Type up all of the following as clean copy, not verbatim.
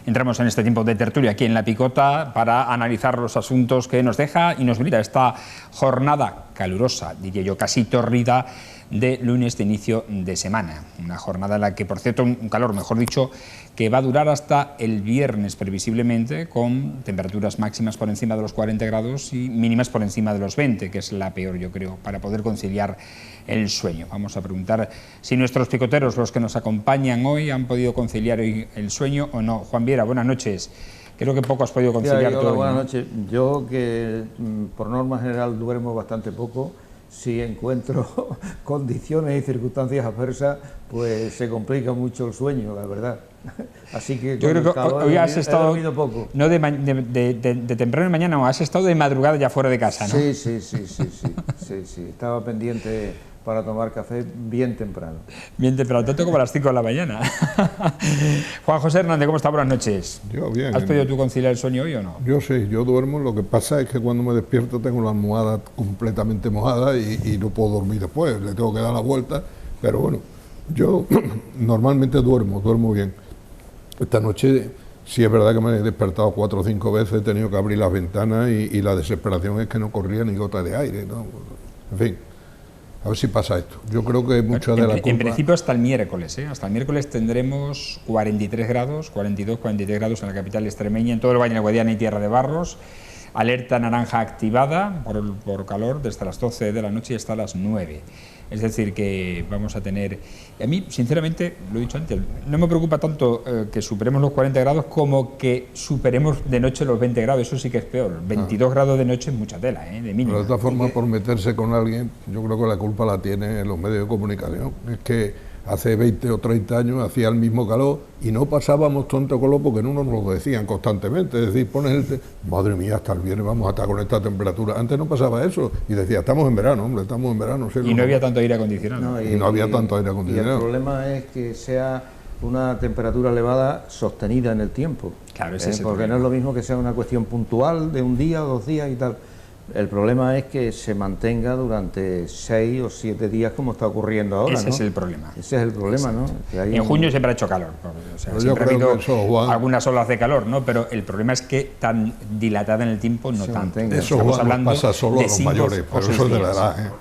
Entramos en este tiempo de tertulia aquí en La Picota para analizar los asuntos que nos deja y nos brinda esta jornada calurosa, diría yo, casi tórrida, de lunes de inicio de semana. Una jornada en la que, por cierto, un calor, mejor dicho, que va a durar hasta el viernes previsiblemente, con temperaturas máximas por encima de los 40 grados y mínimas por encima de los 20, que es la peor, yo creo, para poder conciliar el sueño. Vamos a preguntar si nuestros picoteros, los que nos acompañan hoy, han podido conciliar hoy el sueño o no. Juan Viera, buenas noches. Creo que poco has podido conciliar tú hoy, buenas ¿no? noches. Yo, que por norma general duermo bastante poco, si encuentro condiciones y circunstancias adversas, pues se complica mucho el sueño, la verdad. Así que yo creo que hoy has estado dormido poco. No de temprano en mañana, no, has estado de madrugada ya fuera de casa, ¿no? Sí. Estaba pendiente para tomar café bien temprano. Bien temprano, tanto como a las 5 de la mañana. Juan José Hernández, ¿cómo está? Buenas noches. Yo bien. ¿Has podido tú conciliar el sueño hoy o no? Yo sí, yo duermo, lo que pasa es que cuando me despierto tengo la almohada completamente mojada y no puedo dormir después, le tengo que dar la vuelta, pero bueno, yo normalmente duermo bien. Esta noche sí es verdad que me he despertado 4 o 5 veces, he tenido que abrir las ventanas y la desesperación es que no corría ni gota de aire, ¿no? En fin. A ver si pasa esto. Yo creo que mucha de la culpa... En principio hasta el miércoles, ¿eh? Hasta el miércoles tendremos 43 grados, 42, 43 grados en la capital extremeña, en todo el Valle del Guadiana y Tierra de Barros. Alerta naranja activada por calor desde las 12 de la noche y hasta las 9. Es decir, que vamos a tener... A mí, sinceramente, lo he dicho antes, no me preocupa tanto que superemos los 40 grados como que superemos de noche los 20 grados. Eso sí que es peor. 22 grados de noche es mucha tela, de mínimo. Pero de todas formas, por meterse con alguien, yo creo que la culpa la tienen los medios de comunicación. Es que hace 20 o 30 años hacía el mismo calor y no pasábamos tonto color porque no nos lo decían constantemente. Es decir, pones madre mía, hasta el viernes vamos a estar con esta temperatura. Antes no pasaba eso y decía, estamos en verano, hombre, estamos en verano. Y no había tanto aire acondicionado. No había tanto aire acondicionado. Y el problema es que sea una temperatura elevada sostenida en el tiempo. Claro, ese es el porque problema. no es lo mismo que sea una cuestión puntual de un día o 2 días y tal. El problema es que se mantenga durante 6 o 7 días como está ocurriendo ahora. Ese ¿no? es el problema. Ese es el problema, ¿no? Que hay en junio siempre ha hecho calor, o sea, siempre ha habido algunas olas de calor, ¿no? Pero el problema es que tan dilatada en el tiempo no tanto. Eso pasa solo a los mayores, por eso es de la edad.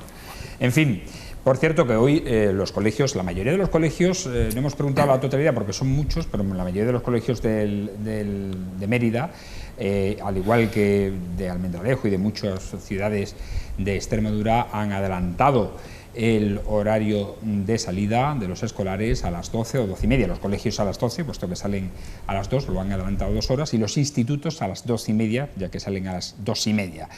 En fin. Por cierto que hoy los colegios, la mayoría de los colegios, no hemos preguntado la totalidad porque son muchos, pero la mayoría de los colegios de Mérida, al igual que de Almendralejo y de muchas ciudades de Extremadura, han adelantado el horario de salida de los escolares a las 12 o 12 y media. Los colegios a las 12, puesto que salen a las 2, lo han adelantado 2 horas, y los institutos a las 2 y media, ya que salen a las 2 y media.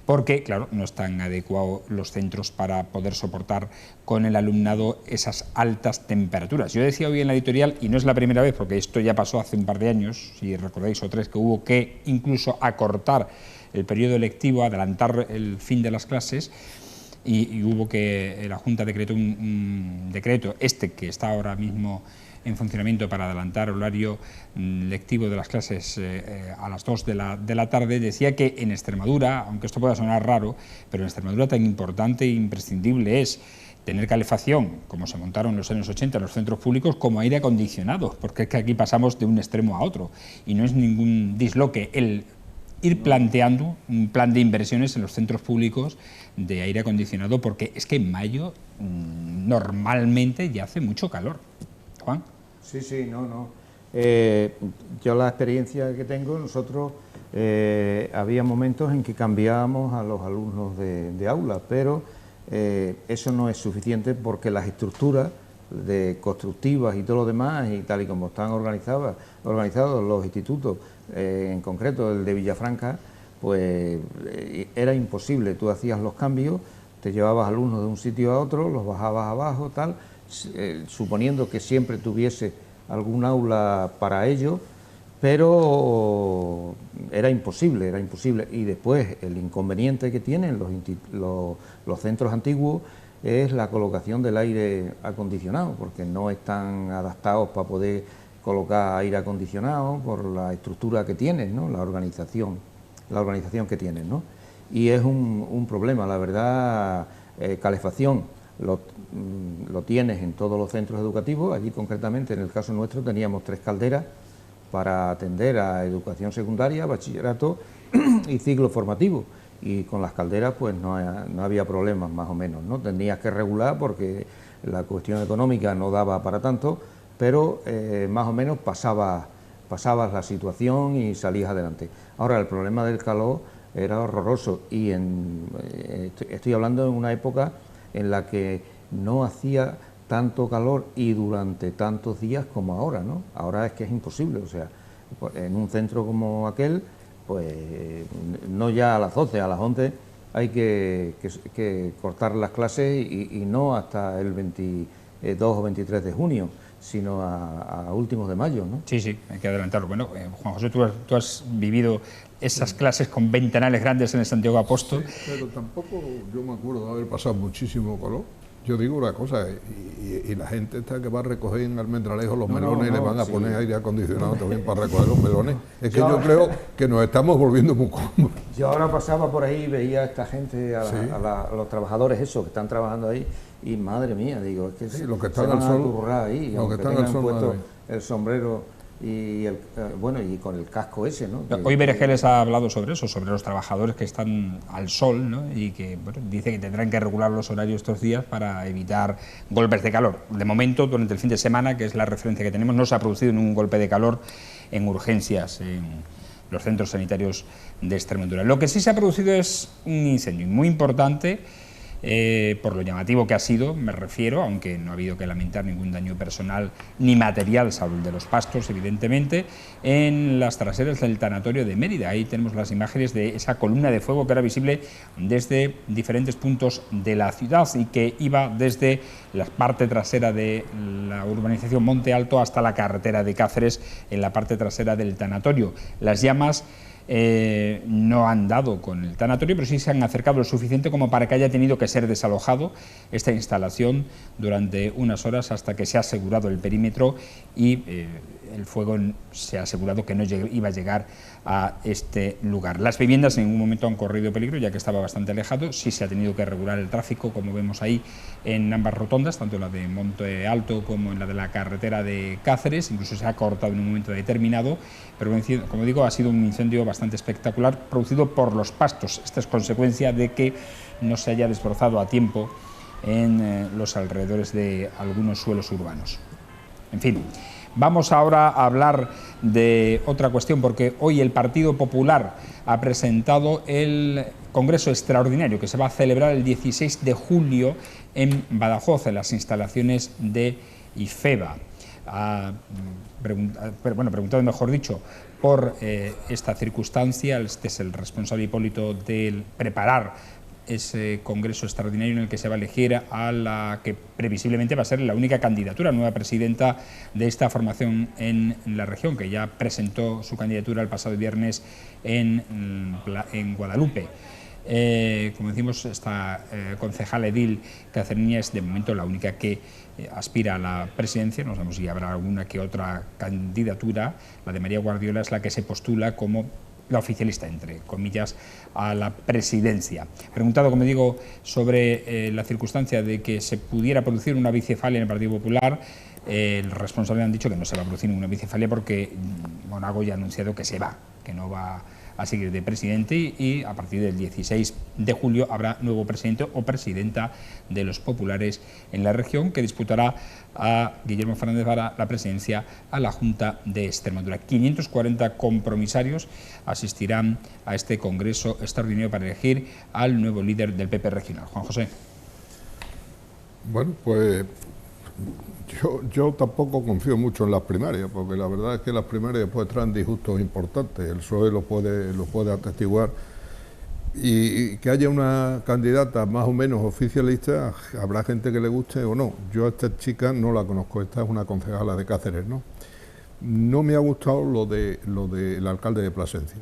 Porque, claro, no están adecuados los centros para poder soportar con el alumnado esas altas temperaturas. Yo decía hoy en la editorial, y no es la primera vez, porque esto ya pasó hace un par de años, si recordáis, o 3, que hubo que incluso acortar el periodo lectivo, adelantar el fin de las clases, y hubo que la Junta decretó un decreto, que está ahora mismo en funcionamiento, para adelantar el horario lectivo de las clases a las 2 de la tarde. Decía que en Extremadura, aunque esto pueda sonar raro, pero en Extremadura tan importante e imprescindible es tener calefacción, como se montaron en los años 80 en los centros públicos, como aire acondicionado, porque es que aquí pasamos de un extremo a otro, y no es ningún disloque el ir planteando un plan de inversiones en los centros públicos de aire acondicionado, porque es que en mayo normalmente ya hace mucho calor. Juan. Sí, no. Yo la experiencia que tengo, nosotros había momentos en que cambiábamos a los alumnos de aula, pero eso no es suficiente porque las estructuras constructivas y todo lo demás, y tal y como están organizados los institutos, en concreto el de Villafranca, pues era imposible. Tú hacías los cambios, te llevabas alumnos de un sitio a otro, los bajabas abajo, tal, suponiendo que siempre tuviese algún aula para ello, pero era imposible. Y después el inconveniente que tienen los centros antiguos es la colocación del aire acondicionado, porque no están adaptados para poder colocar aire acondicionado por la estructura que tienen, ¿no? la organización que tienen, ¿no? Y es un problema, la verdad. Calefacción lo tienes en todos los centros educativos. Allí concretamente, en el caso nuestro, teníamos 3 calderas para atender a educación secundaria, bachillerato y ciclo formativo. Y con las calderas pues no había problemas, más o menos, ¿no? Tenías que regular porque la cuestión económica no daba para tanto, pero más o menos pasabas la situación y salías adelante. Ahora, el problema del calor era horroroso y estoy hablando de una época en la que no hacía tanto calor y durante tantos días como ahora, ¿no? Ahora es que es imposible, o sea, en un centro como aquel, pues no ya a las 12, a las 11 hay que cortar las clases y no hasta el 22 o 23 de junio, sino a últimos de mayo, ¿no? Sí, sí, hay que adelantarlo. Bueno, Juan José, tú has vivido esas clases con ventanales grandes en el Santiago Apóstol. Sí, pero tampoco yo me acuerdo de haber pasado muchísimo calor. Yo digo una cosa, y la gente está que va a recoger en Almendralejo los melones y le van a poner aire acondicionado también para recoger los melones. Es que yo creo que nos estamos volviendo muy cómodos. Yo ahora pasaba por ahí y veía a esta gente, a los trabajadores esos que están trabajando ahí, y madre mía, digo, es que sí, los que están se van al sol, a currar ahí, los que están tengan al sol, puesto el sombrero y bueno, y con el casco ese, ¿no? Hoy Beregeles ha hablado sobre eso, sobre los trabajadores que están al sol, ¿no? Y que bueno, dice que tendrán que regular los horarios estos días para evitar golpes de calor. De momento, durante el fin de semana, que es la referencia que tenemos, no se ha producido ningún golpe de calor en urgencias en los centros sanitarios de Extremadura. Lo que sí se ha producido es un incendio muy importante, por lo llamativo que ha sido, me refiero, aunque no ha habido que lamentar ningún daño personal ni material, salvo el de los pastos, evidentemente, en las traseras del tanatorio de Mérida. Ahí tenemos las imágenes de esa columna de fuego que era visible desde diferentes puntos de la ciudad y que iba desde la parte trasera de la urbanización Monte Alto hasta la carretera de Cáceres, en la parte trasera del tanatorio. Las llamas no han dado con el tanatorio, pero sí se han acercado lo suficiente como para que haya tenido que ser desalojado esta instalación durante unas horas hasta que se ha asegurado el perímetro y el fuego se ha asegurado que no iba a llegar a este lugar. Las viviendas en ningún momento han corrido peligro, ya que estaba bastante alejado. Sí se ha tenido que regular el tráfico, como vemos ahí, en ambas rotondas, tanto la de Monte Alto como en la de la carretera de Cáceres. Incluso se ha cortado en un momento determinado, pero como digo, ha sido un incendio bastante espectacular, producido por los pastos. Esta es consecuencia de que no se haya desbrozado a tiempo en los alrededores de algunos suelos urbanos. En fin, vamos ahora a hablar de otra cuestión, porque hoy el Partido Popular ha presentado el Congreso Extraordinario que se va a celebrar el 16 de julio en Badajoz, en las instalaciones de IFEBA. Ha preguntado, mejor dicho, por esta circunstancia. Este es el responsable, Hipólito, de preparar ese Congreso Extraordinario en el que se va a elegir a la que previsiblemente va a ser la única candidatura, nueva presidenta de esta formación en la región, que ya presentó su candidatura el pasado viernes en Guadalupe. Como decimos, esta concejala edil Cacernia es de momento la única que aspira a la presidencia. No sabemos si habrá alguna que otra candidatura. La de María Guardiola es la que se postula como la oficialista, entre comillas, a la presidencia. Preguntado, como digo, sobre la circunstancia de que se pudiera producir una bicefalia en el Partido Popular, el responsable han dicho que no se va a producir ninguna bicefalia porque Monago ya ha anunciado que se va, que no va a seguir de presidente, y a partir del 16 de julio habrá nuevo presidente o presidenta de los populares en la región, que disputará a Guillermo Fernández Vara la presidencia a la Junta de Extremadura. 540 compromisarios asistirán a este Congreso Extraordinario para elegir al nuevo líder del PP regional. Juan José. Bueno, pues yo tampoco confío mucho en las primarias, porque la verdad es que las primarias pueden traer disgustos importantes, el PSOE lo puede atestiguar, y que haya una candidata más o menos oficialista, habrá gente que le guste o no. Yo a esta chica no la conozco, esta es una concejala de Cáceres, ¿no? No me ha gustado lo del alcalde de Plasencia.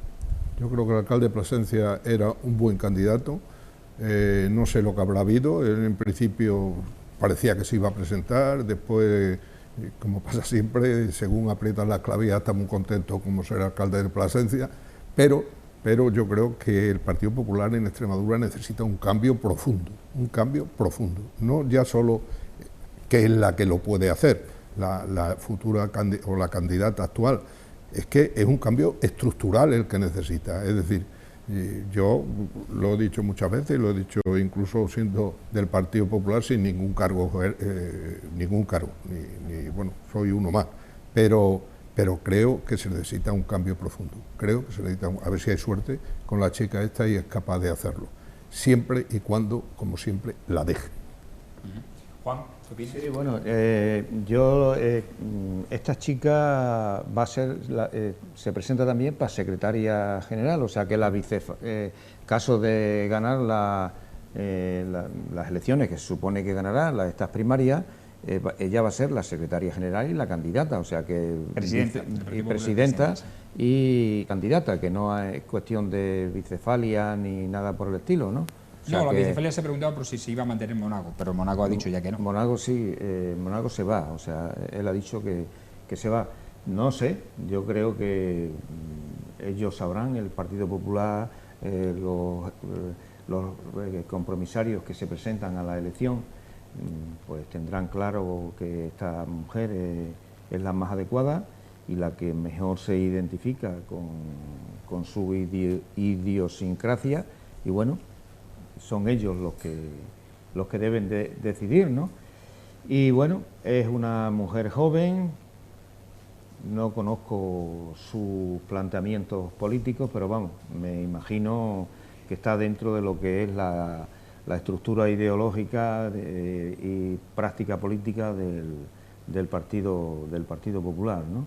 Yo creo que el alcalde de Plasencia era un buen candidato, no sé lo que habrá habido, él en principio parecía que se iba a presentar, después, como pasa siempre, según aprietan las clavijas está muy contento como ser alcalde de Plasencia, pero yo creo que el Partido Popular en Extremadura necesita un cambio profundo, no ya solo que es la que lo puede hacer, la futura o la candidata actual, es que es un cambio estructural el que necesita. Es decir, yo lo he dicho muchas veces, lo he dicho incluso siendo del Partido Popular sin ningún cargo, bueno, soy uno más, pero creo que se necesita un cambio profundo. Creo que se necesita, a ver si hay suerte con la chica esta y es capaz de hacerlo, siempre y cuando, como siempre, la deje. Juan, ¿qué opinas? Sí, bueno, esta chica va a ser, se presenta también para secretaria general, o sea que la caso de ganar las elecciones, que se supone que ganará, estas primarias, ella va a ser la secretaria general y la candidata, o sea que presidenta y candidata, que no es cuestión de bicefalia ni nada por el estilo, ¿no? O sea no, la bicefalia se preguntaba por si se iba a mantener en Monago, pero Monago ha dicho ya que no. Monago sí, Monago se va, o sea, él ha dicho que se va. No sé, yo creo que ellos sabrán, el Partido Popular, los compromisarios que se presentan a la elección, pues tendrán claro que esta mujer es la más adecuada y la que mejor se identifica con su idiosincrasia, y bueno, son ellos los que deben de decidir, ¿no? Y bueno, es una mujer joven, no conozco sus planteamientos políticos, pero vamos, me imagino que está dentro de lo que es la estructura ideológica y práctica política del Partido Popular, ¿no?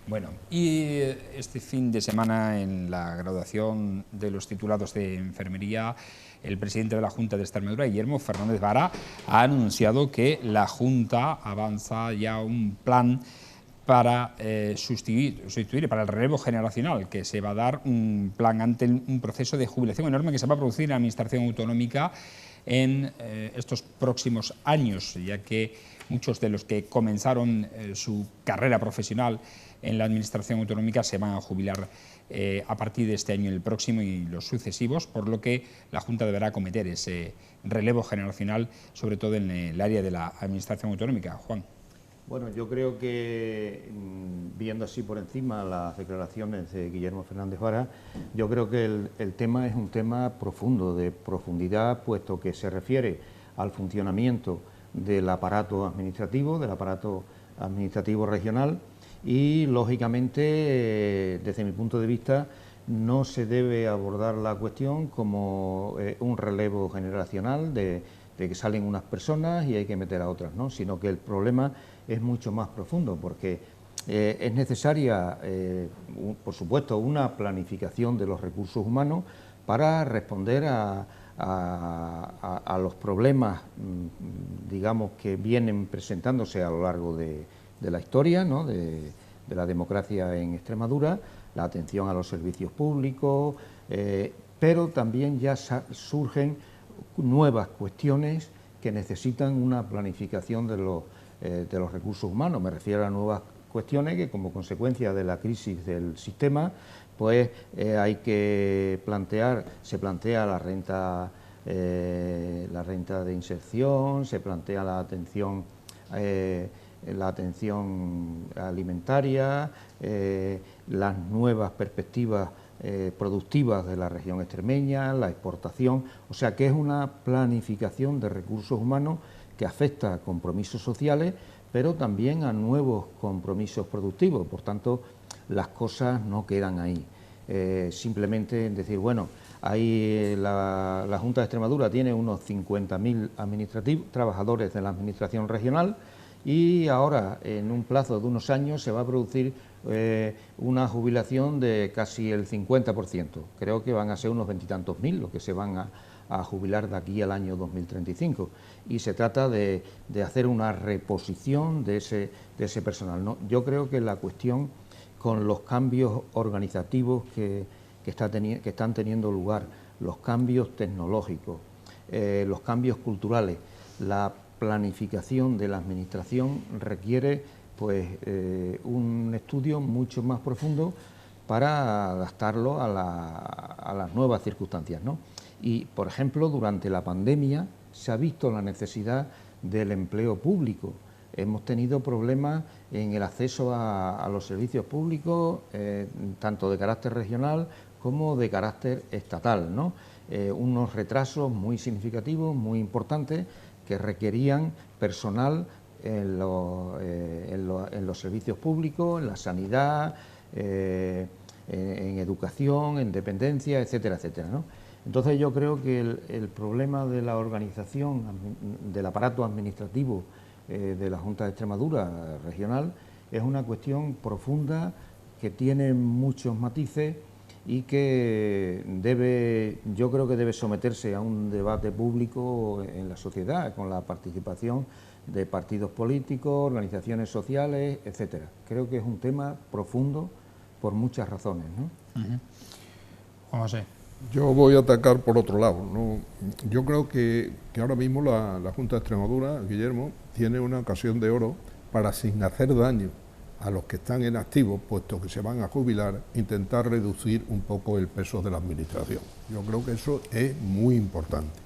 Bueno, y este fin de semana, en la graduación de los titulados de enfermería, el presidente de la Junta de Extremadura, Guillermo Fernández Vara, ha anunciado que la Junta avanza ya un plan para sustituir, para el relevo generacional, que se va a dar un plan ante un proceso de jubilación enorme que se va a producir en la Administración Autonómica en estos próximos años, ya que muchos de los que comenzaron su carrera profesional en la Administración Autonómica se van a jubilar a partir de este año y el próximo y los sucesivos, por lo que la Junta deberá acometer ese relevo generacional, sobre todo en el área de la Administración Autonómica. Juan. Bueno, yo creo que, viendo así por encima las declaraciones de Guillermo Fernández Vara, yo creo que el tema es un tema profundo, de profundidad, puesto que se refiere al funcionamiento del aparato administrativo regional y, lógicamente, desde mi punto de vista, no se debe abordar la cuestión como un relevo generacional de que salen unas personas y hay que meter a otras, ¿no? Sino que el problema es mucho más profundo, porque es necesaria, por supuesto, una planificación de los recursos humanos para responder a los problemas, digamos, que vienen presentándose a lo largo de la historia, ¿no? de la democracia en Extremadura, la atención a los servicios públicos, pero también ya surgen nuevas cuestiones que necesitan una planificación de los recursos humanos. Me refiero a nuevas cuestiones que, como consecuencia de la crisis del sistema, pues hay que se plantea la renta de inserción, se plantea la atención alimentaria, las nuevas perspectivas productivas de la región extremeña, la exportación, o sea que es una planificación de recursos humanos que afecta a compromisos sociales, pero también a nuevos compromisos productivos. Por tanto, las cosas no quedan ahí. Simplemente decir, bueno, ahí la Junta de Extremadura tiene unos 50.000 trabajadores de la Administración regional, y ahora, en un plazo de unos años, se va a producir una jubilación de casi el 50%. Creo que van a ser unos 20 y tantos mil los que se van a jubilar de aquí al año 2035. Y se trata de hacer una reposición de ese personal, ¿no? Yo creo que la cuestión, con los cambios organizativos que están teniendo lugar, los cambios tecnológicos, los cambios culturales, la planificación de la Administración requiere pues un estudio mucho más profundo para adaptarlo a las nuevas circunstancias, ¿no? Y, por ejemplo, durante la pandemia se ha visto la necesidad del empleo público, hemos tenido problemas en el acceso a los servicios públicos, tanto de carácter regional como de carácter estatal, ¿no? Unos retrasos muy significativos, muy importantes, que requerían personal en los servicios públicos, en la sanidad, en educación, en dependencia, etcétera, etcétera, ¿no? Entonces yo creo que el problema de la organización del aparato administrativo de la Junta de Extremadura regional es una cuestión profunda que tiene muchos matices y que yo creo que debe someterse a un debate público en la sociedad, con la participación de partidos políticos, organizaciones sociales, etcétera. Creo que es un tema profundo por muchas razones, ¿no? Juan José. Yo voy a atacar por otro lado, ¿no? Yo creo que ahora mismo la Junta de Extremadura, Guillermo, tiene una ocasión de oro para, sin hacer daño a los que están en activo, puesto que se van a jubilar, intentar reducir un poco el peso de la administración. Yo creo que eso es muy importante.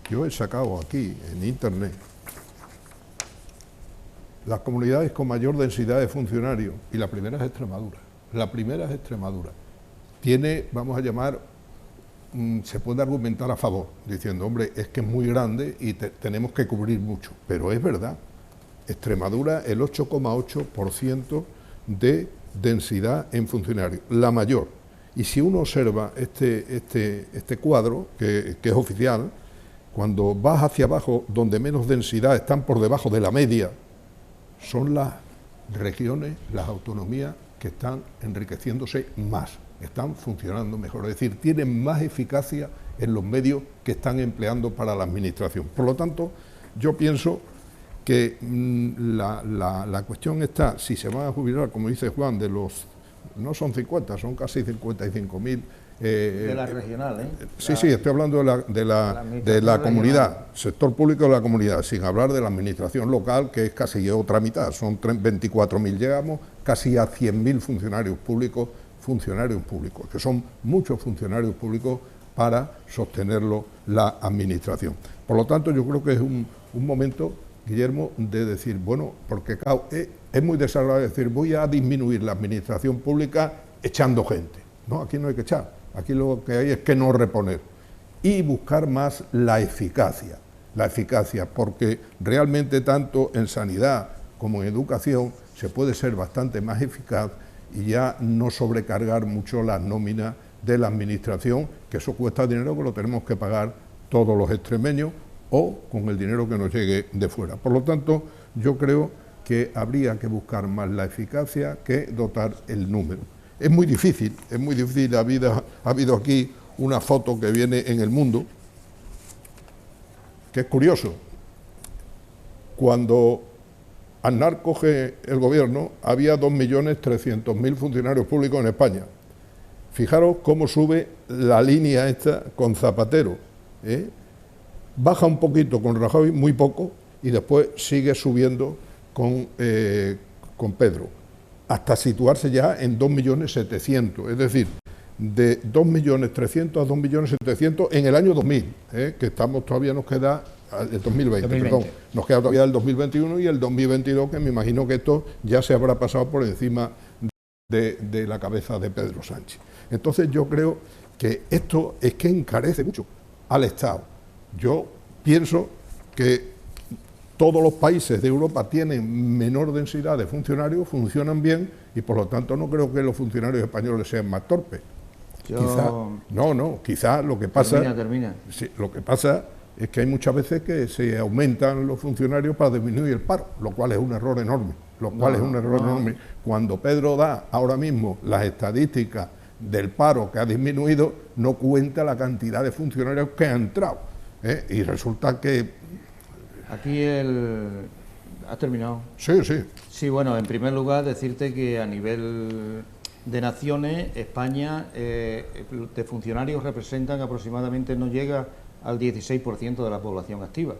Yo he sacado aquí, en Internet, las comunidades con mayor densidad de funcionarios, y la primera es Extremadura. La primera es Extremadura. Tiene, vamos a llamar, se puede argumentar a favor, diciendo, hombre, es que es muy grande y tenemos que cubrir mucho, pero es verdad. Extremadura, el 8,8% de densidad en funcionarios, la mayor. Y si uno observa este cuadro, que es oficial, cuando vas hacia abajo, donde menos densidad están por debajo de la media, son las regiones, las autonomías que están enriqueciéndose más, están funcionando mejor, es decir, tienen más eficacia en los medios que están empleando para la administración. Por lo tanto, yo pienso que la cuestión está, si se van a jubilar, como dice Juan, de los, no son 50, son casi 55.000. De la regional, ¿eh? Sí, estoy hablando de la comunidad, sector público de la comunidad, sin hablar de la administración local, que es casi otra mitad, son 24.000, llegamos casi a 100.000 funcionarios públicos, que son muchos funcionarios públicos para sostenerlo la administración. Por lo tanto, yo creo que es un momento, Guillermo, de decir, bueno, porque claro, es muy desagradable decir, voy a disminuir la administración pública echando gente. No, aquí no hay que echar, aquí lo que hay es que no reponer y buscar más la eficacia, porque realmente tanto en sanidad como en educación se puede ser bastante más eficaz y ya no sobrecargar mucho las nóminas de la administración, que eso cuesta dinero que lo tenemos que pagar todos los extremeños o con el dinero que nos llegue de fuera. Por lo tanto, yo creo que habría que buscar más la eficacia que dotar el número. Es muy difícil, ha habido aquí una foto que viene en El Mundo, que es curioso. Cuando Aznar coge el gobierno, había 2.300.000 funcionarios públicos en España. Fijaros cómo sube la línea esta con Zapatero, baja un poquito con Rajoy, muy poco, y después sigue subiendo con Pedro, hasta situarse ya en 2.700.000, es decir, de 2.300.000 a 2.700.000 en el año 2000, que estamos todavía nos queda el 2020, perdón, nos queda todavía el 2021 y el 2022, que me imagino que esto ya se habrá pasado por encima de la cabeza de Pedro Sánchez. Entonces yo creo que esto es que encarece mucho al Estado. Yo pienso que todos los países de Europa tienen menor densidad de funcionarios, funcionan bien y por lo tanto no creo que los funcionarios españoles sean más torpes. Quizá lo que pasa... Termina. Sí, lo que pasa es que hay muchas veces que se aumentan los funcionarios para disminuir el paro, lo cual es un error enorme. Cuando Pedro da ahora mismo las estadísticas del paro que ha disminuido, no cuenta la cantidad de funcionarios que han entrado. Y resulta que... Aquí ¿Has terminado? Sí. Sí, bueno, en primer lugar decirte que a nivel de naciones, España de funcionarios representan aproximadamente, no llega al 16% de la población activa,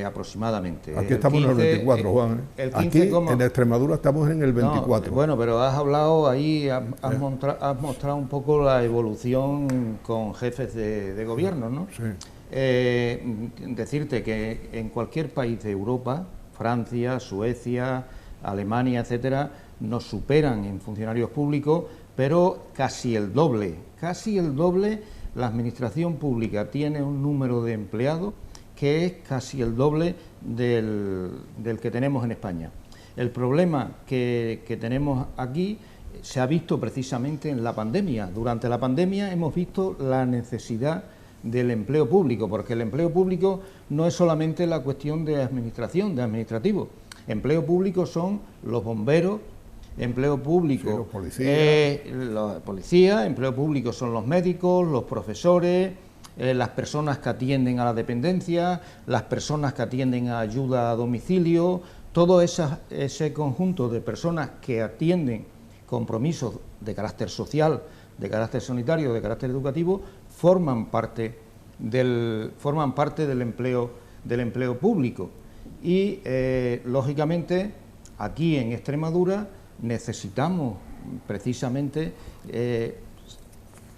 aproximadamente. Aquí estamos en el 24, Juan. Aquí en Extremadura estamos en el 24. No, bueno, pero has hablado ahí, has mostrado un poco la evolución con jefes de gobierno, ¿no? Sí. Decirte que en cualquier país de Europa, Francia, Suecia, Alemania, etcétera, nos superan en funcionarios públicos, pero casi el doble, la administración pública tiene un número de empleados que es casi el doble del que tenemos en España. El problema que tenemos aquí se ha visto precisamente en la pandemia. Durante la pandemia hemos visto la necesidad del empleo público, porque el empleo público no es solamente la cuestión de administración, de administrativo. Empleo público son los bomberos, empleo público los policías, empleo público son los médicos, los profesores, las personas que atienden a la dependencia, las personas que atienden a ayuda a domicilio, todo ese conjunto de personas que atienden compromisos de carácter social, de carácter sanitario, de carácter educativo, forman parte del empleo público. Y, lógicamente, aquí en Extremadura necesitamos precisamente,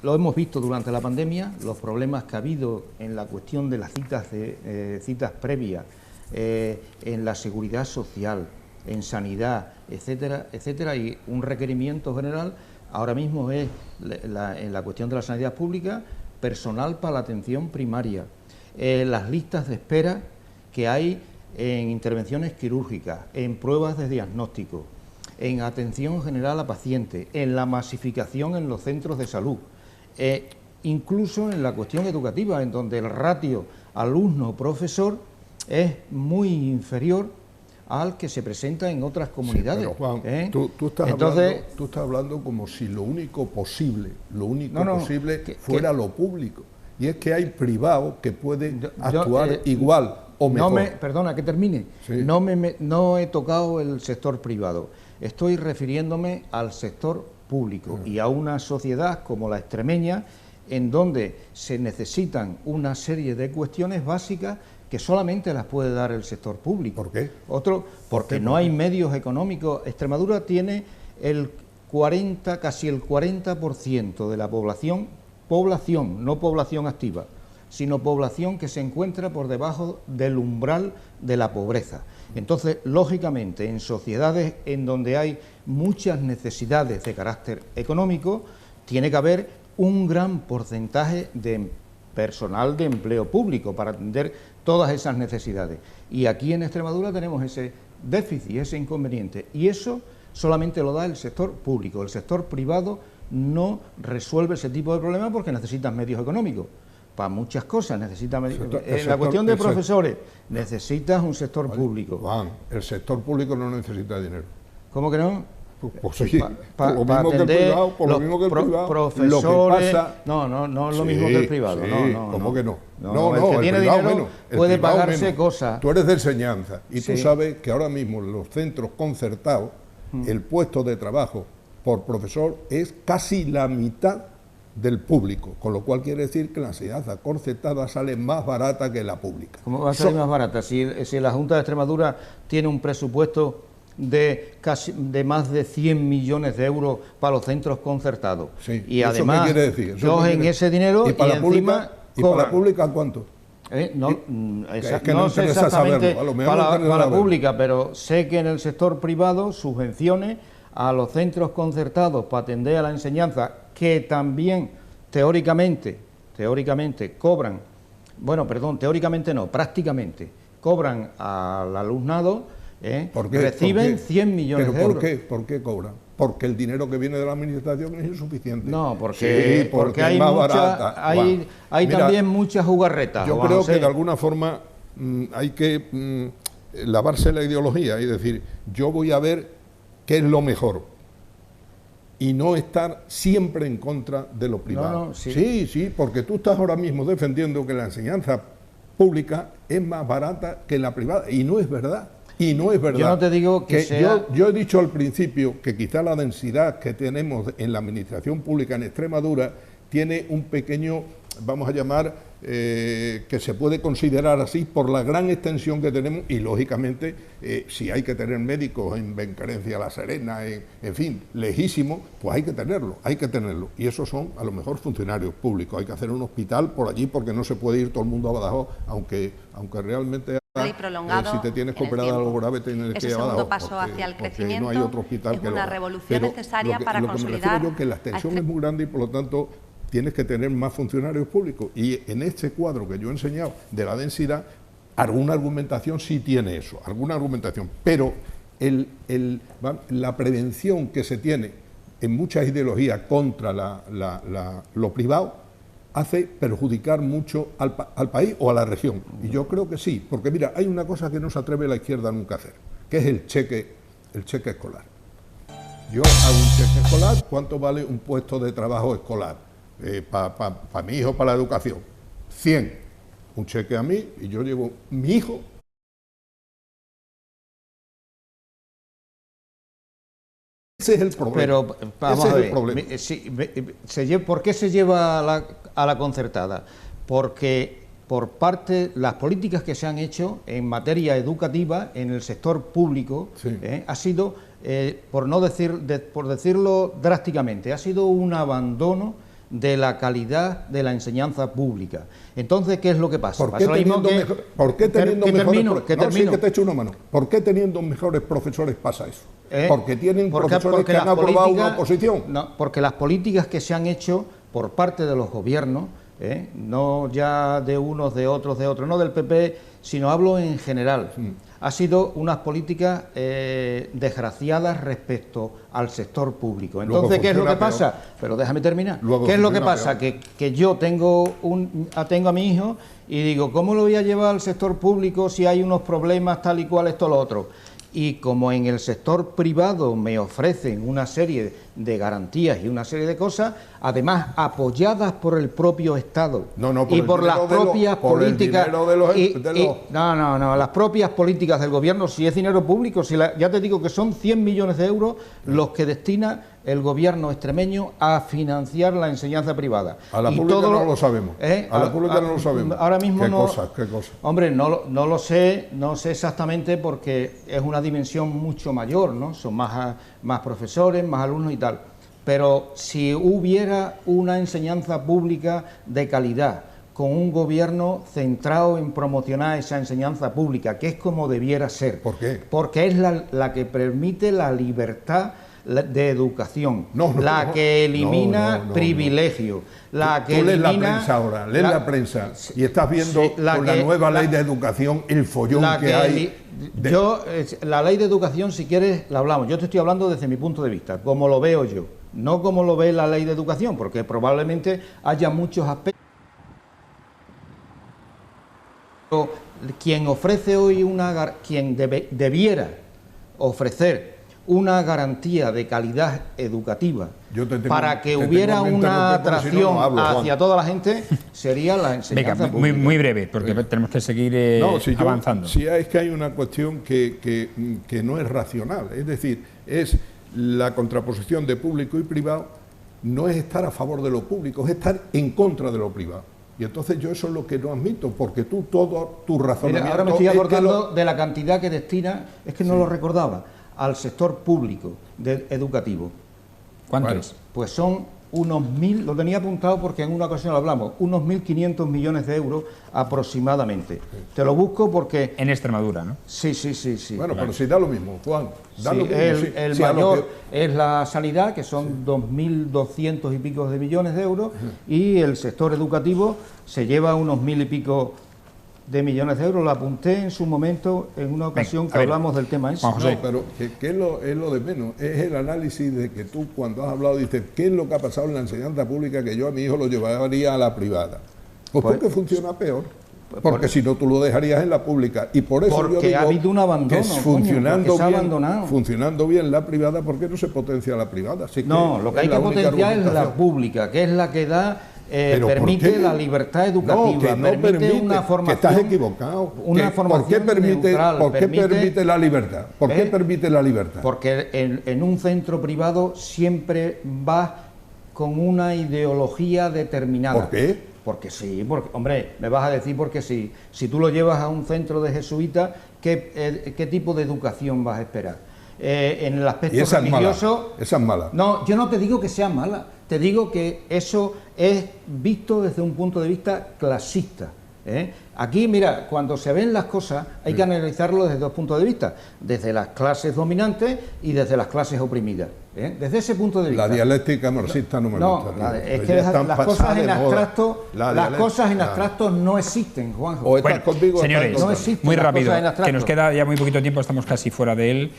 lo hemos visto durante la pandemia, los problemas que ha habido en la cuestión de las citas previas, en la seguridad social, en sanidad, etcétera, etcétera, y un requerimiento general ahora mismo es en la cuestión de la sanidad pública, personal para la atención primaria, las listas de espera que hay en intervenciones quirúrgicas, en pruebas de diagnóstico, en atención general a pacientes, en la masificación en los centros de salud, incluso en la cuestión educativa, en donde el ratio alumno-profesor es muy inferior al que se presenta en otras comunidades. Sí, pero Juan, tú estás hablando como si lo único posible fuera lo público. Y es que hay privados que pueden actuar igual o mejor. Perdona, que termine. Sí. No he tocado el sector privado. Estoy refiriéndome al sector público y a una sociedad como la extremeña, en donde se necesitan una serie de cuestiones básicas que solamente las puede dar el sector público. ¿Por qué? Porque no hay medios económicos. Extremadura tiene casi el 40% de la población, no población activa, sino población que se encuentra por debajo del umbral de la pobreza. Entonces, lógicamente, en sociedades en donde hay muchas necesidades de carácter económico, tiene que haber un gran porcentaje de personal de empleo público para atender todas esas necesidades. Y aquí en Extremadura tenemos ese déficit, ese inconveniente, y eso solamente lo da el sector público. El sector privado no resuelve ese tipo de problemas porque necesitan medios económicos. Para muchas cosas necesitas en la cuestión de profesores necesitas un sector público. Juan, el sector público no necesita dinero. ¿Cómo que no? Pues sí, por lo mismo que el privado, profesores, lo que pasa, no es lo mismo que el privado. ¿Cómo que no? El que tiene dinero puede pagarse cosas. Tú eres de enseñanza y tú sabes que ahora mismo en los centros concertados el puesto de trabajo por profesor es casi la mitad del público, con lo cual quiere decir que la enseñanza concertada sale más barata que la pública. ¿Cómo va a salir más barata? Si la Junta de Extremadura tiene un presupuesto de más de 100 millones de euros para los centros concertados. Sí. Y además, cogen ese dinero y para la pública, ¿y para la pública cuánto? No sé exactamente para la pública, pero sé que en el sector privado subvenciones a los centros concertados para atender a la enseñanza, que también teóricamente cobran, teóricamente no, prácticamente cobran al alumnado, reciben 100 millones de euros. ¿Por qué cobran? Porque el dinero que viene de la administración es insuficiente. No, porque hay también muchas jugarretas. Yo creo que de alguna forma hay que lavarse la ideología y decir, yo voy a ver qué es lo mejor y no estar siempre en contra de lo privado. Sí, porque tú estás ahora mismo defendiendo que la enseñanza pública es más barata que la privada y no es verdad. Yo no te digo que sea... Yo he dicho al principio que quizá la densidad que tenemos en la administración pública en Extremadura tiene un pequeño, vamos a llamar, que se puede considerar así por la gran extensión que tenemos y, lógicamente, si hay que tener médicos en Benquerencia, La Serena, en fin, lejísimo, pues hay que tenerlo. Y esos son, a lo mejor, funcionarios públicos. Hay que hacer un hospital por allí porque no se puede ir todo el mundo a Badajoz, aunque realmente... y prolongado si te tienes que en el operar tiempo. algo grave, tienes Ese que llevar segundo abajo, paso porque- hacia el porque crecimiento no hay otro hospital es que lo una haga. revolución Pero necesaria para lo que me consolidar refiero yo que la extensión es muy grande y por lo tanto tienes que tener más funcionarios públicos. Y en este cuadro que yo he enseñado de la densidad, alguna argumentación sí tiene eso, alguna argumentación, pero la prevención que se tiene en muchas ideologías contra lo privado hace perjudicar mucho al país o a la región. Y yo creo que sí, porque mira, hay una cosa que no se atreve la izquierda nunca a hacer, que es el cheque escolar. Yo hago un cheque escolar, ¿cuánto vale un puesto de trabajo escolar? Para mi hijo, para la educación. 100. Un cheque a mí y yo llevo mi hijo. Ese es el problema. Pero vamos Ese a es ver, el problema. ¿por qué se lleva a la concertada? Porque por parte, las políticas que se han hecho en materia educativa, en el sector público, Sí. Ha sido, por decirlo drásticamente, ha sido un abandono de la calidad de la enseñanza pública. Entonces, ¿qué es lo que pasa? ¿Por qué teniendo mejores profesores pasa eso? Porque tienen profesores que han aprobado una oposición. No, porque las políticas que se han hecho por parte de los gobiernos, no ya de unos, de otros, no del PP, sino hablo en general, ha sido unas políticas desgraciadas respecto al sector público. Entonces, ¿qué es lo que pasa? Pero déjame terminar. ¿Qué es lo que pasa? Que yo tengo a mi hijo y digo, ¿cómo lo voy a llevar al sector público si hay unos problemas tal y cual, esto, lo otro? Y como en el sector privado me ofrecen una serie de garantías y una serie de cosas, además apoyadas por el propio Estado y por las propias políticas, las propias políticas del gobierno, si es dinero público, ya te digo que son 100 millones de euros los que destina el gobierno extremeño a financiar la enseñanza privada. A la pública no lo sabemos. A la pública no lo sabemos. Ahora mismo ¿Qué cosas? Hombre, no lo sé, no sé exactamente porque es una dimensión mucho mayor, ¿no? Son más profesores, más alumnos y tal. Pero si hubiera una enseñanza pública de calidad, con un gobierno centrado en promocionar esa enseñanza pública, que es como debiera ser. ¿Por qué? Porque es la que permite la libertad de educación, que elimina privilegios, que tú lees elimina... la prensa ahora, la prensa y estás viendo con la nueva ley de educación el follón que hay. La ley de educación, si quieres, la hablamos. Yo te estoy hablando desde mi punto de vista, como lo veo yo, no como lo ve la ley de educación, porque probablemente haya muchos aspectos. Quien ofrece hoy quien debiera ofrecer una garantía de calidad educativa para que hubiera una atracción hacia toda la gente, sería la enseñanza pública. Muy breve, porque tenemos que seguir avanzando. Sí, es que hay una cuestión que no es racional, es decir, es la contraposición de público y privado, no es estar a favor de lo público, es estar en contra de lo privado. Y entonces yo eso es lo que no admito, porque todo tu razonamiento... Mira, ahora me estoy acordando de la cantidad que destina, es que no lo recordaba, al sector público educativo. ¿Cuánto es? Pues son unos 1.000, lo tenía apuntado porque en una ocasión lo hablamos, unos 1.500 millones de euros aproximadamente. Sí. Te lo busco porque... En Extremadura, ¿no? Sí. Bueno, pero si da lo mismo, Juan. Da lo mismo, el mayor es la sanidad, que son 2.200 y pico de millones de euros, y el sector educativo se lleva unos 1.000 y pico de millones de euros. Lo apunté en su momento en una ocasión que hablamos del tema ese. No, pero ¿qué es lo de menos? Es el análisis de que tú cuando has hablado dices, ¿qué es lo que ha pasado en la enseñanza pública que yo a mi hijo lo llevaría a la privada? Pues porque funciona peor. Porque si no, tú lo dejarías en la pública. Y por eso yo digo ha habido un abandono, funcionando bien la privada, ¿por qué no se potencia la privada? Así lo que hay que potenciar es la pública, que es la que da... permite la libertad educativa, permite una formación... Que estás equivocado. Una formación neutral. ¿Por qué permite la libertad? ¿Por qué permite la libertad? Porque en un centro privado siempre vas con una ideología determinada. ¿Por qué? Porque sí, hombre, me vas a decir porque sí. Si tú lo llevas a un centro de jesuitas, ¿qué tipo de educación vas a esperar? En el aspecto religioso... Esa es mala. No, yo no te digo que sea mala, te digo que eso es visto desde un punto de vista clasista. Aquí, mira, cuando se ven las cosas hay que analizarlo desde dos puntos de vista, desde las clases dominantes y desde las clases oprimidas. Desde ese punto de vista. La dialéctica marxista no me gusta. Es que las cosas en abstracto, no existen, Juanjo. Bueno, señores, no existen muy rápido, que nos queda ya muy poquito tiempo, estamos casi fuera de él.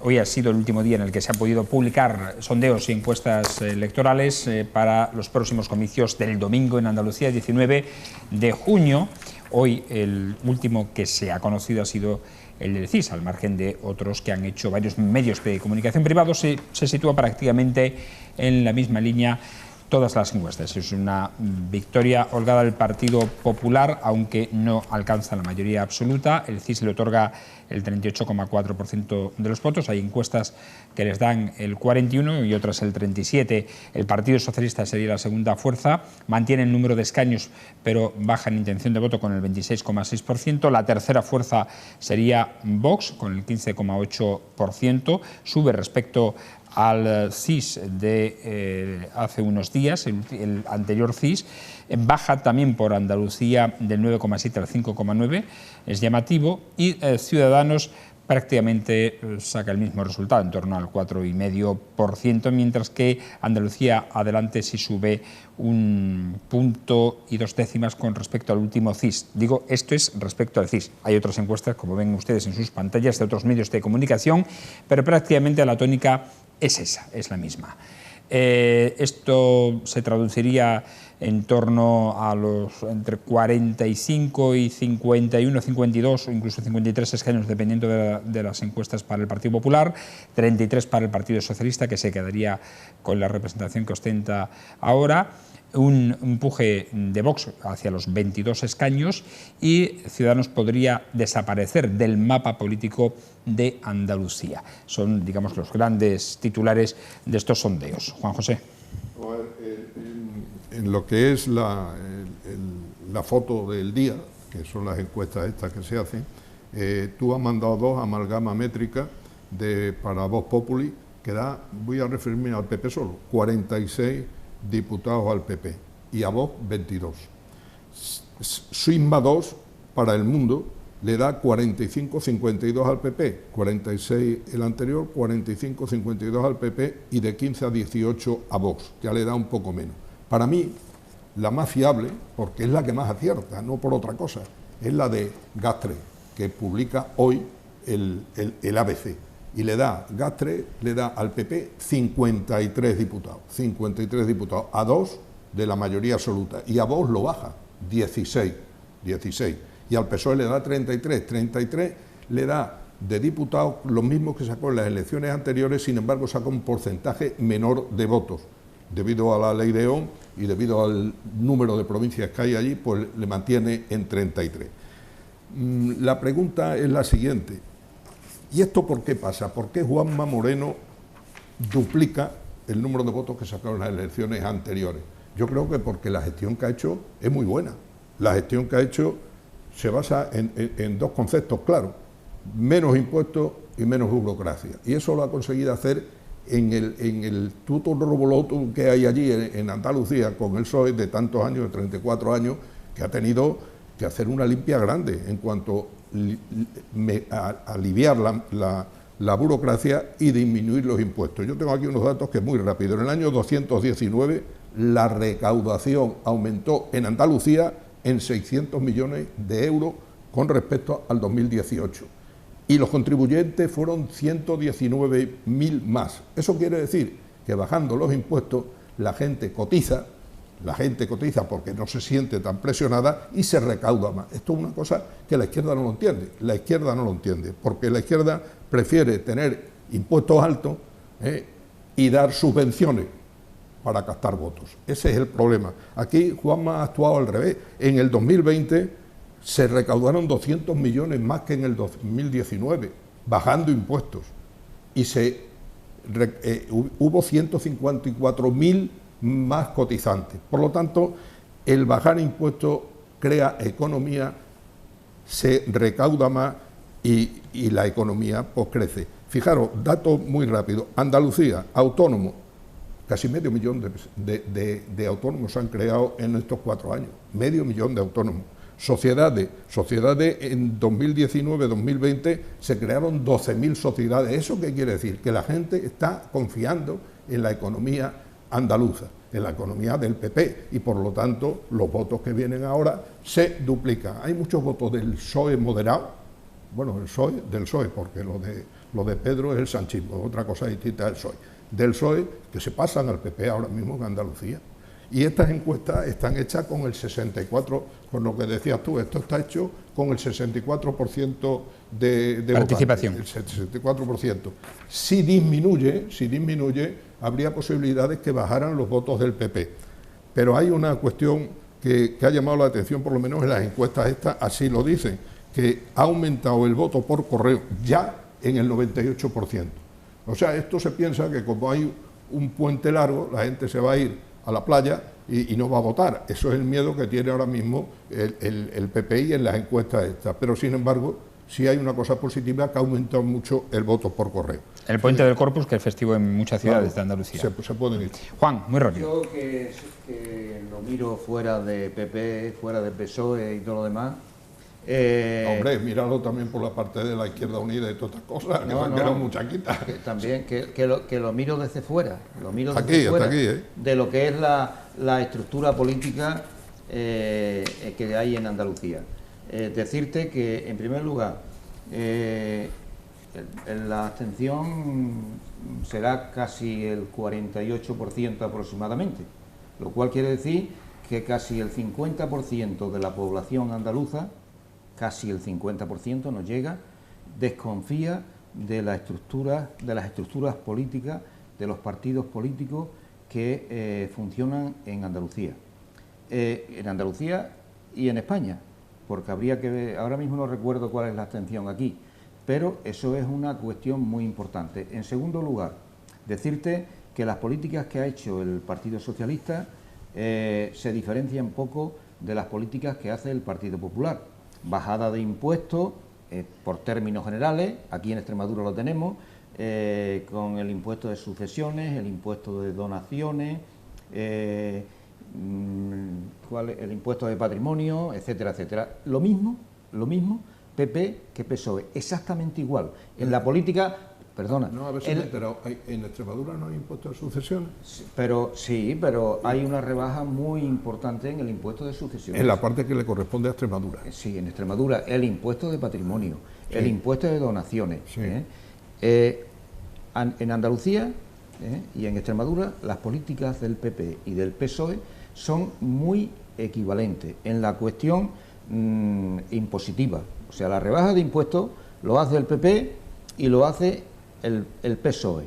Hoy ha sido el último día en el que se han podido publicar sondeos y encuestas electorales para los próximos comicios del domingo en Andalucía, 19 de junio. Hoy el último que se ha conocido ha sido el del CIS, al margen de otros que han hecho varios medios de comunicación privados. Se sitúa prácticamente en la misma línea todas las encuestas. Es una victoria holgada del Partido Popular, aunque no alcanza la mayoría absoluta. El CIS le otorga el 38,4% de los votos. Hay encuestas que les dan el 41% y otras el 37%. El Partido Socialista sería la segunda fuerza. Mantiene el número de escaños, pero baja en intención de voto con el 26,6%. La tercera fuerza sería Vox, con el 15,8%. Sube respecto al CIS de hace unos días, el anterior CIS. Baja también por Andalucía del 9,7 al 5,9, es llamativo, y Ciudadanos prácticamente saca el mismo resultado, en torno al 4,5%, mientras que Andalucía adelante sí sube 1,2 puntos con respecto al último CIS. Digo, esto es respecto al CIS. Hay otras encuestas, como ven ustedes en sus pantallas, de otros medios de comunicación, pero prácticamente la tónica es esa, es la misma. Esto se traduciría en torno a los entre 45 y 51, 52 o incluso 53 escaños, dependiendo de las encuestas, para el Partido Popular, 33 para el Partido Socialista, que se quedaría con la representación que ostenta ahora, un empuje de Vox hacia los 22 escaños, y Ciudadanos podría desaparecer del mapa político de Andalucía. Son, digamos, los grandes titulares de estos sondeos. Juan José. En lo que es la foto del día, que son las encuestas estas que se hacen, tú has mandado dos amalgamas métricas para Vox Populi, que da, voy a referirme al PP solo, 46 diputados al PP y a Vox 22. Sigma 2 para El Mundo le da 45-52 al PP, 46 el anterior, 45-52 al PP y de 15 a 18 a Vox, ya le da un poco menos. Para mí, la más fiable, porque es la que más acierta, no por otra cosa, es la de Gastre, que publica hoy el ABC. Y Gastre le da al PP 53 diputados, a 2 de la mayoría absoluta, y a Vox lo baja, 16, y al PSOE le da 33 le da de diputados los mismos que sacó en las elecciones anteriores, sin embargo saca un porcentaje menor de votos, debido a la ley de Ohm y debido al número de provincias que hay allí, pues le mantiene en 33. La pregunta es la siguiente: ¿y esto por qué pasa? ¿Por qué Juanma Moreno duplica el número de votos que sacaron en las elecciones anteriores? Yo creo que porque la gestión que ha hecho es muy buena. La gestión que ha hecho se basa en dos conceptos claros: menos impuestos y menos burocracia. Y eso lo ha conseguido hacer en el tuto roboloto que hay allí en Andalucía, con el PSOE de tantos años, de 34 años, que ha tenido que hacer una limpia grande en cuanto a aliviar la burocracia y disminuir los impuestos. Yo tengo aquí unos datos que muy rápido. En el año 219 la recaudación aumentó en Andalucía en 600 millones de euros con respecto al 2018. Y los contribuyentes fueron 119.000 más. Eso quiere decir que bajando los impuestos la gente cotiza porque no se siente tan presionada y se recauda más. Esto es una cosa que la izquierda no lo entiende. Porque la izquierda prefiere tener impuestos altos y dar subvenciones para captar votos. Ese es el problema. Aquí Juanma ha actuado al revés. En el 2020 se recaudaron 200 millones más que en el 2019, bajando impuestos. Y hubo 154.000 más cotizantes. Por lo tanto, el bajar impuestos crea economía, se recauda más y la economía pues crece. Fijaros, datos muy rápidos. Andalucía, autónomo, Casi medio millón de autónomos se han creado en estos 4 años. Medio millón de autónomos. Sociedades en 2019-2020 se crearon 12.000 sociedades. ¿Eso qué quiere decir? Que la gente está confiando en la economía andaluza, en la economía del PP, y por lo tanto los votos que vienen ahora se duplican. Hay muchos votos del PSOE moderado, bueno, del PSOE, porque lo de Pedro es el sanchismo, otra cosa distinta del PSOE, del PSOE que se pasan al PP ahora mismo en Andalucía. Y estas encuestas están hechas con el 64%, con lo que decías tú, esto está hecho con el 64% de participación. Votantes, el 64%. Si disminuye, habría posibilidades que bajaran los votos del PP. Pero hay una cuestión que ha llamado la atención, por lo menos en las encuestas estas, así lo dicen, que ha aumentado el voto por correo ya en el 98%. O sea, esto se piensa que como hay un puente largo, la gente se va a ir a la playa y no va a votar. Eso es el miedo que tiene ahora mismo el PPI en las encuestas estas. Pero, sin embargo, sí hay una cosa positiva, que ha aumentado mucho el voto por correo. El puente del Corpus, que es festivo en muchas ciudades de Andalucía. Se pueden ir. Juan, muy rápido. Yo que lo miro fuera de PP, fuera de PSOE y todo lo demás. Hombre, míralo también por la parte de la Izquierda Unida y todas estas cosas, que se han quedado muchaquitas. También que lo miro desde fuera, Aquí, de lo que es la estructura política que hay en Andalucía. Decirte que, en primer lugar, la abstención será casi el 48% aproximadamente, lo cual quiere decir que casi el 50% de la población andaluza, casi el 50% nos llega, desconfía de las estructuras políticas, de los partidos políticos que funcionan en Andalucía. En Andalucía y en España, porque habría que ver, ahora mismo no recuerdo cuál es la abstención aquí, pero eso es una cuestión muy importante. En segundo lugar, decirte que las políticas que ha hecho el Partido Socialista se diferencian poco de las políticas que hace el Partido Popular. Bajada de impuestos, por términos generales, aquí en Extremadura lo tenemos, con el impuesto de sucesiones, el impuesto de donaciones, el impuesto de patrimonio, etcétera, etcétera. Lo mismo PP que PSOE, exactamente igual. En la política, perdona... No, a ver si me he enterado, ¿en Extremadura no hay impuesto de sucesiones? Pero hay una rebaja muy importante en el impuesto de sucesiones. En la parte que le corresponde a Extremadura. Sí, en Extremadura, el impuesto de patrimonio, sí, el impuesto de donaciones. Sí. En Andalucía y en Extremadura, las políticas del PP y del PSOE son muy equivalentes en la cuestión impositiva. O sea, la rebaja de impuestos lo hace el PP y lo hace el PSOE.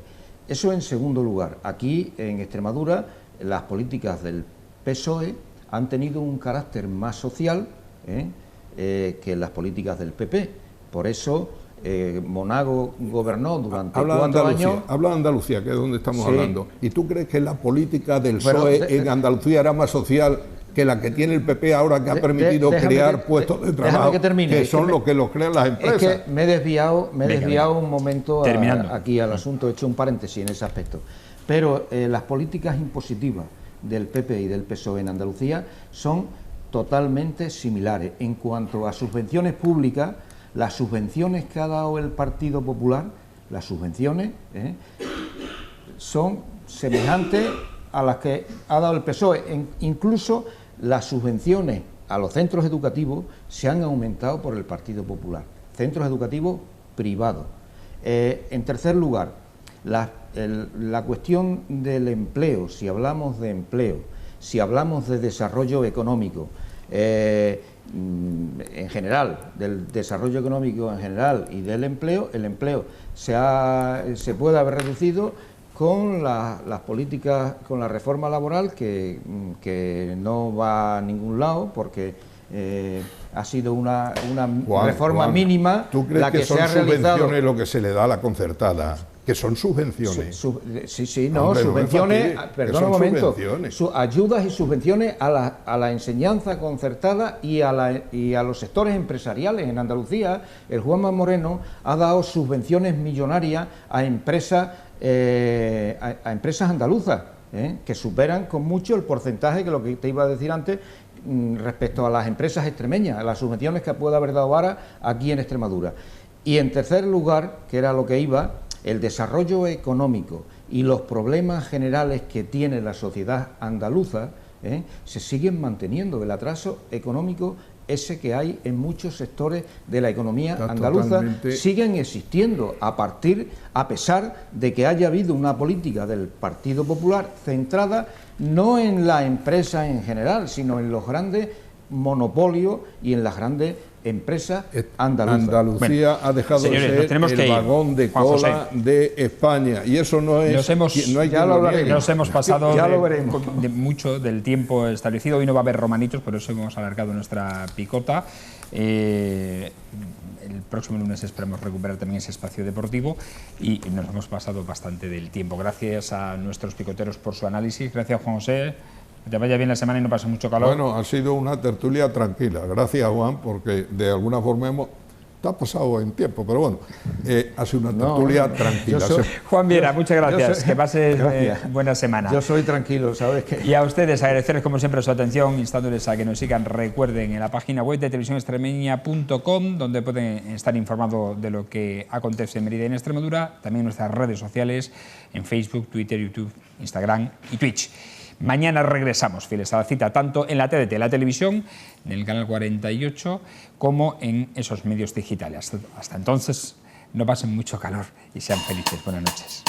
Eso en segundo lugar. Aquí en Extremadura las políticas del PSOE han tenido un carácter más social que las políticas del PP. Por eso Monago gobernó durante 4 años. Habla de Andalucía, que es donde estamos hablando. ¿Y tú crees que la política del PSOE en Andalucía era más social que la que tiene el PP ahora, que ha permitido crear puestos de trabajo que son los que los crean las empresas? Es que me he desviado un momento aquí al asunto, he hecho un paréntesis en ese aspecto. Pero las políticas impositivas del PP y del PSOE en Andalucía son totalmente similares. En cuanto a subvenciones públicas, las subvenciones que ha dado el Partido Popular, las subvenciones son semejantes a las que ha dado el PSOE. Incluso las subvenciones a los centros educativos se han aumentado por el Partido Popular, centros educativos privados. En tercer lugar, la cuestión del empleo, si hablamos de empleo, si hablamos de desarrollo económico, en general, del desarrollo económico en general y del empleo, el empleo se puede haber reducido con las políticas, con la reforma laboral que no va a ningún lado, porque ha sido una reforma mínima. ¿Tú crees la que son se ha realizado? Subvenciones lo que se le da a la concertada? Que son subvenciones. Subvenciones, perdona un momento, ayudas y subvenciones a la enseñanza concertada y a los sectores empresariales. En Andalucía, el Juanma Moreno ha dado subvenciones millonarias a empresas andaluzas, que superan con mucho el porcentaje que lo que te iba a decir antes respecto a las empresas extremeñas, a las subvenciones que puede haber dado Vara aquí en Extremadura. Y en tercer lugar, que era lo que iba, el desarrollo económico y los problemas generales que tiene la sociedad andaluza se siguen manteniendo. El atraso económico ese que hay en muchos sectores de la economía andaluza siguen existiendo a pesar de que haya habido una política del Partido Popular centrada no en la empresa en general, sino en los grandes monopolios y en las grandes empresas andaluzas. Andalucía ha dejado de ser el vagón de cola de España, y eso no es... Nos hemos pasado de mucho del tiempo establecido. Hoy no va a haber romanitos, por eso hemos alargado nuestra picota. El próximo lunes esperamos recuperar también ese espacio deportivo y nos hemos pasado bastante del tiempo. Gracias a nuestros picoteros por su análisis. Gracias, Juan José. Que te vaya bien la semana y no pase mucho calor. Bueno, ha sido una tertulia tranquila. Gracias, Juan, porque de alguna forma te ha pasado en tiempo, pero bueno, ha sido una tertulia tranquila. Juan Viera, muchas gracias. Que pases buena semana. Yo soy tranquilo, ¿sabes qué? Y a ustedes agradecerles como siempre su atención, instándoles a que nos sigan. Recuerden en la página web de televisionextremeña.com, donde pueden estar informados de lo que acontece en Mérida y en Extremadura, también en nuestras redes sociales, en Facebook, Twitter, YouTube, Instagram y Twitch. Mañana regresamos, fieles a la cita, tanto en la TDT, la televisión, en el canal 48, como en esos medios digitales. Hasta entonces, no pasen mucho calor y sean felices. Buenas noches.